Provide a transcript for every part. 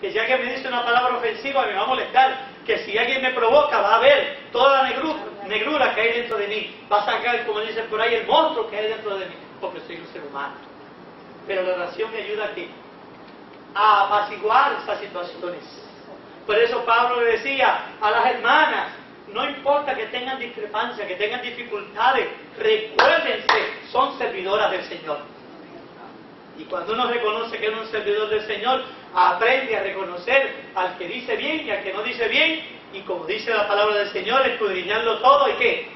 Que si alguien me dice una palabra ofensiva me va a molestar. Que si alguien me provoca va a ver toda la negrura que hay dentro de mí. Va a sacar, como dicen por ahí, el monstruo que hay dentro de mí. Porque soy un ser humano. Pero la oración me ayuda a apaciguar esas situaciones. Por eso Pablo le decía a las hermanas, no importa que tengan discrepancias, que tengan dificultades, recuérdense, son servidoras del Señor. Y cuando uno reconoce que es un servidor del Señor, aprende a reconocer al que dice bien y al que no dice bien, y como dice la palabra del Señor, escudriñarlo todo y ¿qué?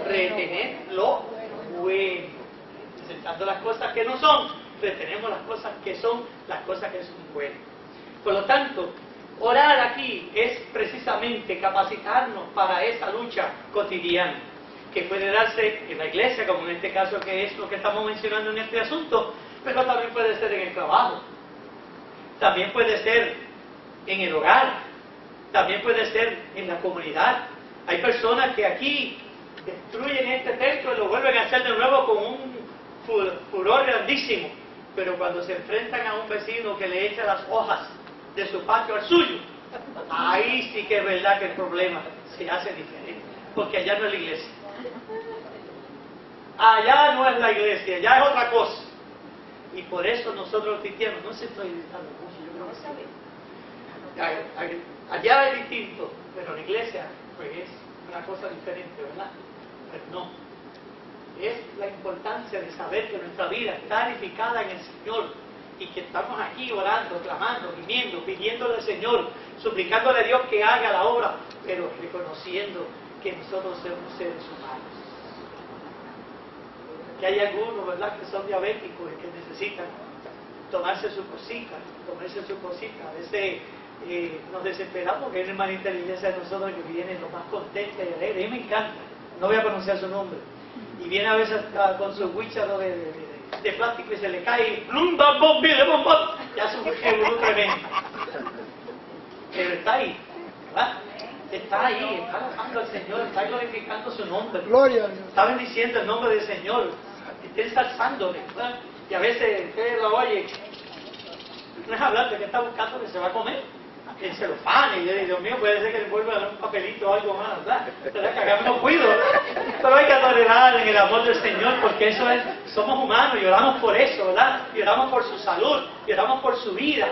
Retener lo bueno. Presentando las cosas que no son, retenemos las cosas que son, las cosas que son buenas. Por lo tanto, orar aquí es precisamente capacitarnos para esa lucha cotidiana, que puede darse en la iglesia, como en este caso que es lo que estamos mencionando en este asunto, pero también puede ser en el trabajo, también puede ser en el hogar, también puede ser en la comunidad. Hay personas que aquí destruyen este templo y lo vuelven a hacer de nuevo con un furor grandísimo, pero cuando se enfrentan a un vecino que le echa las hojas de su patio al suyo, ahí sí que es verdad que el problema se hace diferente, porque allá no es la iglesia. Allá no es la iglesia, allá es otra cosa. Y por eso nosotros los cristianos, no se estoy gritando mucho, yo creo que sí. Allá es distinto, pero la iglesia pues es una cosa diferente, ¿verdad? Pero no. Es la importancia de saber que nuestra vida está edificada en el Señor y que estamos aquí orando, clamando, gimiendo, pidiéndole al Señor, suplicándole a Dios que haga la obra, pero reconociendo que nosotros somos seres humanos. Que hay algunos, ¿verdad?, que son diabéticos y que necesitan tomarse su cosita, A veces nos desesperamos porque hay una hermanita de la iglesia de nosotros que viene lo más contenta y alegre. A mí me encanta, no voy a pronunciar su nombre. Y viene a veces con su guicharo de plástico y se le cae y ya hace un revolú tremendo. Pero está ahí, ¿verdad? Está ahí, está alabando al Señor, está glorificando su nombre. Gloria. Está bendiciendo el nombre del Señor, está ensalzándole, ¿verdad? Y a veces usted lo oye, no es hablar de que está buscando que se va a comer, el celofán, y yo digo, Dios mío, puede ser que le vuelva a dar un papelito o algo más, ¿verdad? ¿Verdad? Que acá me lo cuido, pero hay que tolerar en el amor del Señor, porque eso es, somos humanos y oramos por eso, ¿verdad? Y oramos por su salud, y oramos por su vida,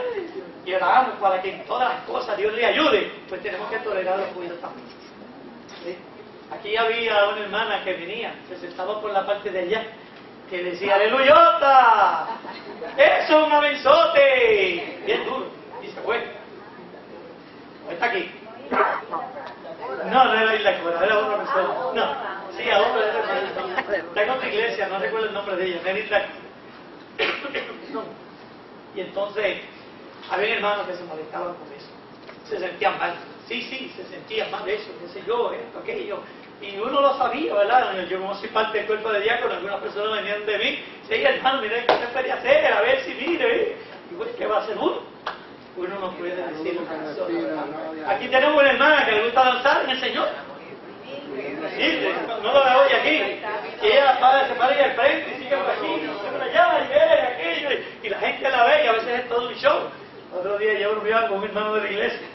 y oramos para que en todas las cosas Dios le ayude, pues tenemos que tolerar los cuidados también. ¿Sí? Aquí había una hermana que venía, se sentaba por la parte de allá, que decía, ¡aleluyota! ¡Eso es un abenzote! Bien duro, y se fue. Está aquí. No era Isla Cora, era otra persona. No, sí, a otra persona. Está en otra iglesia, no recuerdo el nombre de ella, era Isla. No. Y entonces, había hermanos que se molestaban con eso. Se sentían mal. Sí, se sentían mal de eso, qué sé yo, esto, aquello. Y uno lo sabía, ¿verdad? Yo como soy parte del cuerpo de diácono, algunas personas venían de mí. Sí, hermano, mira, ¿qué se puede hacer? A ver si mire. Y pues, ¿qué va a hacer uno? Uno no puede decir una cosa. Aquí tenemos una hermana que le gusta danzar en el Señor. Sí, no lo la oye aquí. Y ella se para ahí al frente y sigue por aquí, y por allá, y aquello. Y la gente la ve y a veces es todo un show. Otro día yo volví con un hermano de la iglesia.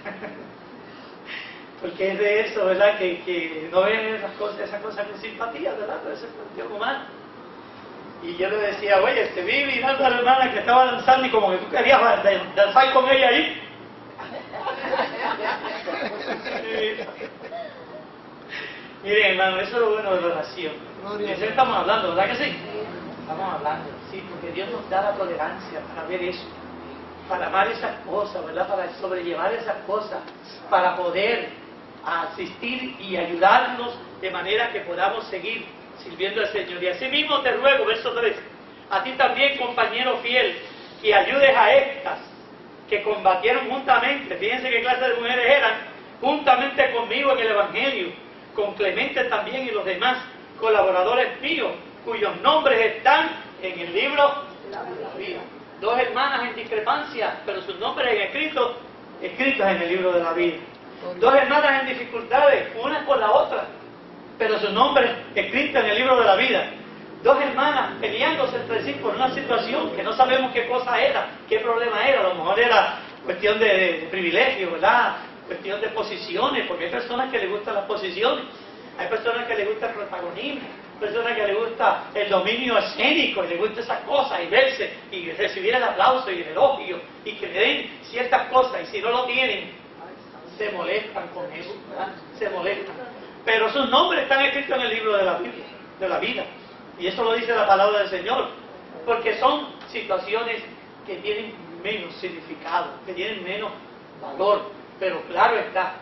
Porque es de eso, ¿verdad? Que no ven esas cosas con simpatía, ¿verdad? Pero eso es cuestión humana. Y yo le decía, oye, te vi mirando a la hermana que estaba danzando y como que tú querías danzar con ella ahí. Miren, hermano, eso es lo bueno de la oración. De eso estamos hablando, ¿verdad que sí? Estamos hablando, sí, porque Dios nos da la tolerancia para ver eso, para amar esas cosas, ¿verdad? Para sobrellevar esas cosas, para poder asistir y ayudarnos de manera que podamos seguir sirviendo al Señor. Y así mismo te ruego, verso 3, a ti también, compañero fiel, que ayudes a estas que combatieron juntamente, fíjense qué clase de mujeres eran, juntamente conmigo en el Evangelio, con Clemente también y los demás colaboradores míos, cuyos nombres están en el libro de la vida. Dos hermanas en discrepancia, pero sus nombres escritos en el libro de la vida. Dos hermanas en dificultades, una con la otra, pero su nombre escrito en el libro de la vida. Dos hermanas peleándose entre sí por una situación que no sabemos qué cosa era, qué problema era. A lo mejor era cuestión de privilegio, ¿verdad? Cuestión de posiciones, porque hay personas que les gustan las posiciones, hay personas que les gusta el protagonismo, hay personas que les gusta el dominio escénico, y les gusta esas cosas, y verse, y recibir el aplauso y el elogio, y que le den ciertas cosas, y si no lo tienen, se molestan con eso, ¿verdad? Se molestan. Pero sus nombres están escritos en el libro de la Biblia, de la vida, y eso lo dice la palabra del Señor, porque son situaciones que tienen menos significado, que tienen menos valor, pero claro está,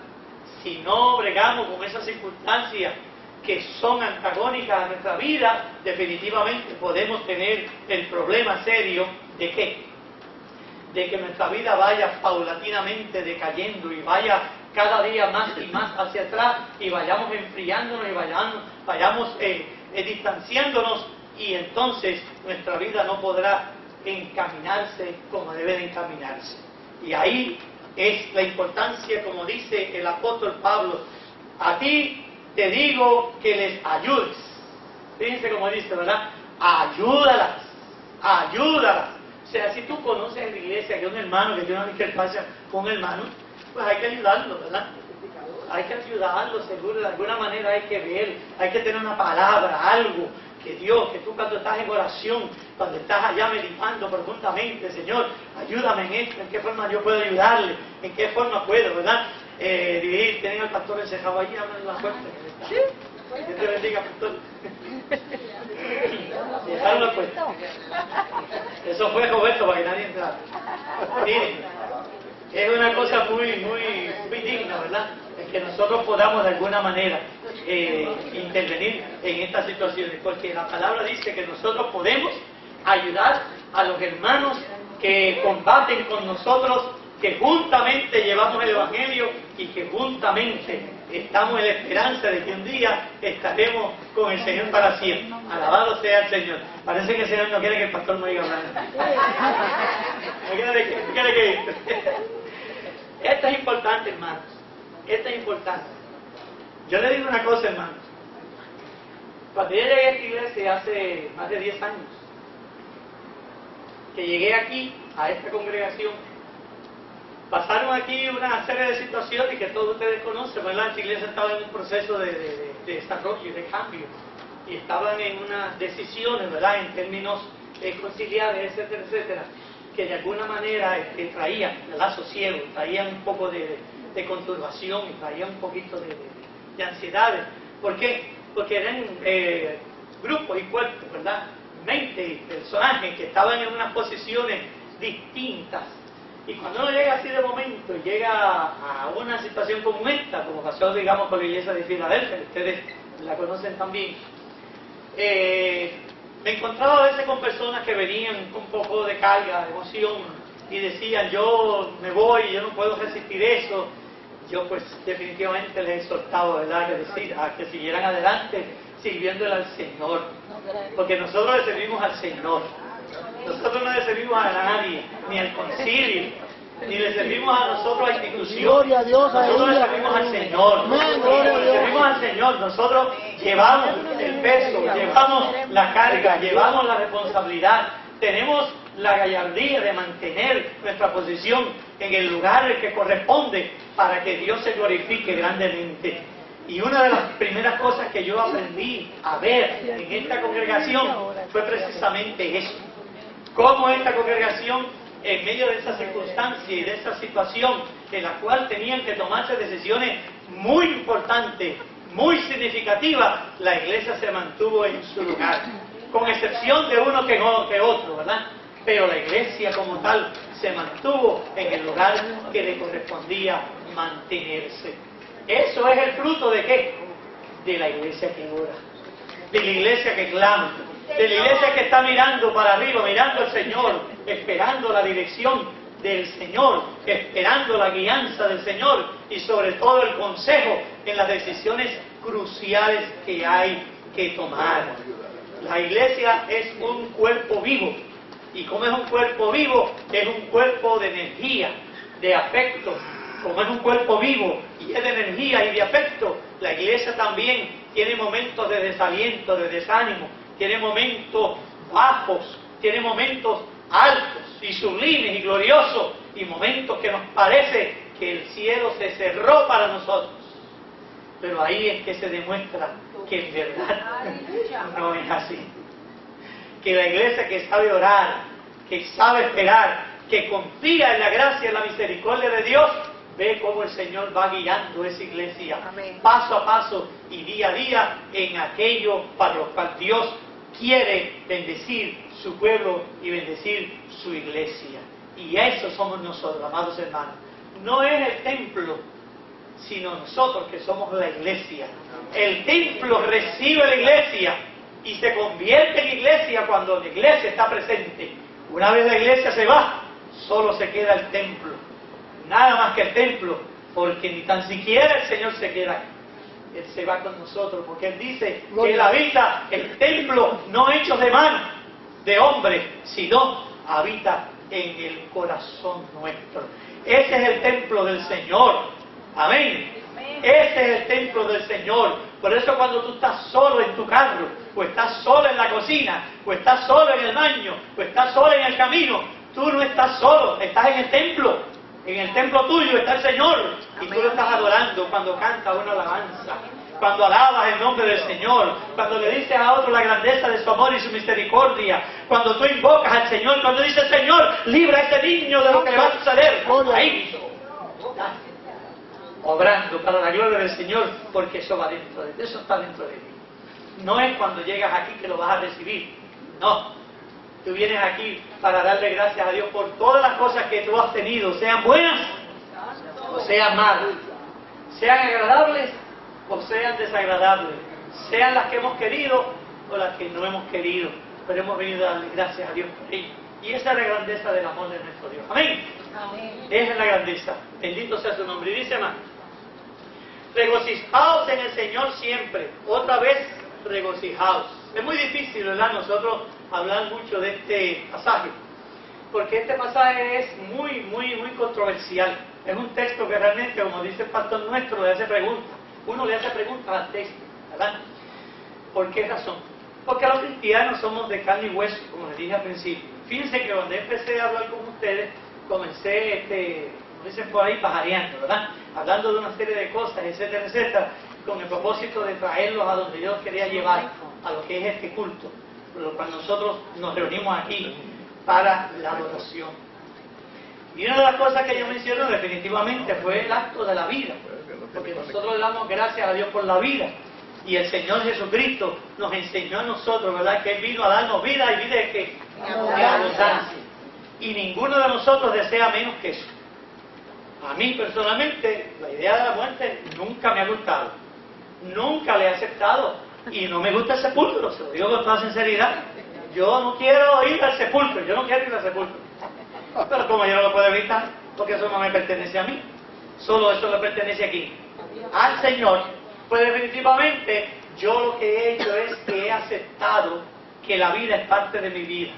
si no bregamos con esas circunstancias que son antagónicas a nuestra vida, definitivamente podemos tener el problema serio de ¿qué? De que nuestra vida vaya paulatinamente decayendo y vaya cada día más y más hacia atrás y vayamos enfriándonos y vayamos distanciándonos, y entonces nuestra vida no podrá encaminarse como debe de encaminarse. Y ahí es la importancia, como dice el apóstol Pablo, a ti te digo que les ayudes. Fíjense como dice, ¿verdad? Ayúdalas, ayúdalas. O sea, si tú conoces en la iglesia que un hermano que tiene una discrepancia con un hermano, pues hay que ayudarlo, ¿verdad? Hay que ayudarlo, seguro, de alguna manera hay que ver, hay que tener una palabra, algo, que Dios, que tú cuando estás en oración, cuando estás allá meditando profundamente, Señor, ayúdame en esto, en qué forma yo puedo ayudarle, en qué forma puedo, ¿verdad? Dirigir, tienen al pastor encejado allí, abren la puerta. ¿Sí? Que te bendiga, pastor. Dejaron la puerta. Eso fue Roberto para que nadie entrara. Miren, es una cosa muy digna, ¿verdad? Es que nosotros podamos de alguna manera intervenir en estas situaciones, porque la palabra dice que nosotros podemos ayudar a los hermanos que combaten con nosotros, que juntamente llevamos el Evangelio y que juntamente estamos en la esperanza de que un día estaremos con el Señor para siempre. Alabado sea el Señor. Parece que el Señor no quiere que el pastor me diga nada. No quiere que... Esto es importante, hermanos. Esto es importante. Yo le digo una cosa, hermanos. Cuando yo llegué a esta iglesia hace más de 10 años, que llegué aquí, a esta congregación, pasaron aquí una serie de situaciones que todos ustedes conocen, ¿verdad? Esta iglesia estaba en un proceso de desarrollo y de cambio, y estaban en unas decisiones, ¿verdad?, en términos conciliares, etcétera, etcétera, que de alguna manera traían, ¿verdad?, sosiego, traían un poco de conturbación, y traían un poquito de ansiedades. ¿Por qué? Porque eran grupos y cuerpos, ¿verdad?, mentes y personajes que estaban en unas posiciones distintas. Y cuando uno llega así de momento, llega a una situación como esta, como pasó, digamos, con la iglesia de Filadelfia, ustedes la conocen también, me encontraba a veces con personas que venían con un poco de carga, de emoción, y decían, yo me voy, yo no puedo resistir eso. Yo pues definitivamente les he exhortado, ¿verdad?, a que siguieran adelante sirviéndole al Señor, porque nosotros le servimos al Señor. Nosotros no le servimos a nadie, ni al concilio, ni le servimos a nosotros a instituciones. Nosotros le servimos al Señor. Le servimos al Señor. Nosotros llevamos el peso, llevamos la carga, llevamos la responsabilidad. Tenemos la gallardía de mantener nuestra posición en el lugar que corresponde para que Dios se glorifique grandemente. Y una de las primeras cosas que yo aprendí a ver en esta congregación fue precisamente eso. Cómo esta congregación, en medio de esa circunstancia y de esa situación en la cual tenían que tomarse decisiones muy importantes, muy significativas, la iglesia se mantuvo en su lugar, con excepción de uno que otro, ¿verdad? Pero la iglesia como tal se mantuvo en el lugar que le correspondía mantenerse. Eso es el fruto ¿de qué? De la iglesia que ora, de la iglesia que clama, de la iglesia que está mirando para arriba, mirando al Señor, esperando la dirección del Señor, esperando la guianza del Señor y sobre todo el consejo en las decisiones cruciales que hay que tomar. La iglesia es un cuerpo vivo, y como es un cuerpo vivo, es un cuerpo de energía, de afecto. Como es un cuerpo vivo y es de energía y de afecto, la iglesia también tiene momentos de desaliento, de desánimo, tiene momentos bajos, tiene momentos altos y sublimes y gloriosos, y momentos que nos parece que el cielo se cerró para nosotros. Pero ahí es que se demuestra que en verdad no es así. Que la iglesia que sabe orar, que sabe esperar, que confía en la gracia y la misericordia de Dios, ve cómo el Señor va guiando esa iglesia, amén, paso a paso y día a día en aquello para lo cual Dios quiere bendecir su pueblo y bendecir su iglesia. Y eso somos nosotros, amados hermanos. No es el templo, sino nosotros que somos la iglesia. El templo recibe la iglesia y se convierte en iglesia cuando la iglesia está presente. Una vez la iglesia se va, solo se queda el templo. Nada más que el templo, porque ni tan siquiera el Señor se queda aquí. Él se va con nosotros, porque Él dice que Él habita el templo no hecho de mano, de hombre, sino habita en el corazón nuestro. Ese es el templo del Señor. Amén. Ese es el templo del Señor. Por eso cuando tú estás solo en tu carro, o estás solo en la cocina, o estás solo en el baño, o estás solo en el camino, tú no estás solo, estás en el templo. En el templo tuyo está el Señor y tú lo estás adorando cuando canta una alabanza, cuando alabas el nombre del Señor, cuando le dices a otro la grandeza de su amor y su misericordia, cuando tú invocas al Señor, cuando dices Señor, libra a este niño de lo que le va a suceder. Ahí estás obrando para la gloria del Señor, porque eso va dentro de ti, eso está dentro de ti. No es cuando llegas aquí que lo vas a recibir, no. Tú vienes aquí para darle gracias a Dios por todas las cosas que tú has tenido, sean buenas o sean malas, sean agradables o sean desagradables, sean las que hemos querido o las que no hemos querido, pero hemos venido a darle gracias a Dios por ello. Y esa es la grandeza del amor de nuestro Dios. Amén. Amén. Esa es la grandeza. Bendito sea su nombre. Y dice más: regocijaos en el Señor siempre. Otra vez, regocijaos. Es muy difícil, ¿verdad?, nosotros hablar mucho de este pasaje, porque este pasaje es muy controversial. Es un texto que realmente, como dice el pastor nuestro, le hace preguntas. Uno le hace preguntas al texto, ¿verdad? ¿Por qué razón? Porque los cristianos somos de carne y hueso, como les dije al principio. Fíjense que cuando empecé a hablar con ustedes, comencé, como dicen por ahí, pajareando, ¿verdad? Hablando de una serie de cosas, etcétera, etcétera, con el propósito de traerlos a donde Dios quería llevar, a lo que es este culto, por lo cual nosotros nos reunimos aquí para la adoración. Y una de las cosas que yo mencioné definitivamente fue el acto de la vida, porque nosotros le damos gracias a Dios por la vida, y el Señor Jesucristo nos enseñó a nosotros, ¿verdad?, que Él vino a darnos vida, y vida de que de abundancia, y ninguno de nosotros desea menos que eso. A mí personalmente la idea de la muerte nunca me ha gustado, nunca la he aceptado, y no me gusta el sepulcro, se lo digo con toda sinceridad. Yo no quiero ir al sepulcro, yo no quiero ir al sepulcro. Pero como yo no lo puedo evitar, porque eso no me pertenece a mí, solo eso le pertenece aquí al Señor, pues definitivamente yo lo que he hecho es que he aceptado que la vida es parte de mi vida,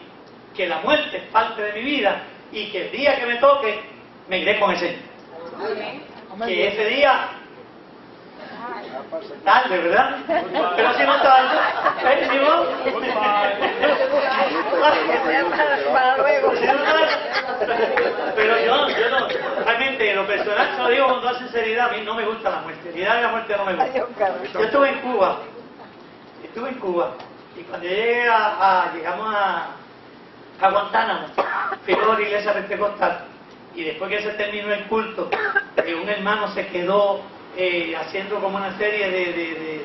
que la muerte es parte de mi vida, y que el día que me toque me iré con el Señor. Que ese día tarde, ¿verdad? Pero si no tarde, pero yo no, realmente en lo personal, se lo digo con toda sinceridad, a mí no me gusta la muerte, la idea de la muerte no me gusta. Yo estuve en Cuba, y cuando llegamos a Guantánamo, fuimos a la iglesia pentecostal, y después que se terminó el culto, un hermano se quedó haciendo como una serie de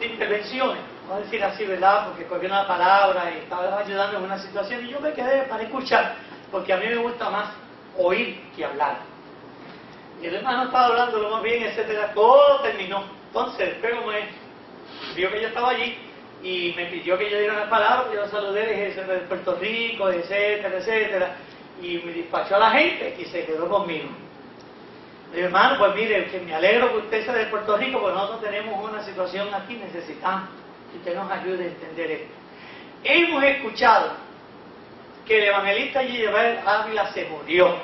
intervenciones, vamos a decir así, ¿verdad?, porque cogió una palabra y estaba ayudando en una situación, y yo me quedé para escuchar, porque a mí me gusta más oír que hablar. Y el hermano estaba hablando lo más bien, etcétera, todo terminó. Entonces, después como vio que yo estaba allí y me pidió que yo diera una palabra, yo saludé, dije de Puerto Rico, etcétera, etcétera, y me despachó a la gente y se quedó conmigo. Le dije, hermano, pues mire, que me alegro que usted sea de Puerto Rico, porque nosotros tenemos una situación aquí, necesitamos que usted nos ayude a entender esto. Hemos escuchado que el evangelista Gilbert Ávila se murió.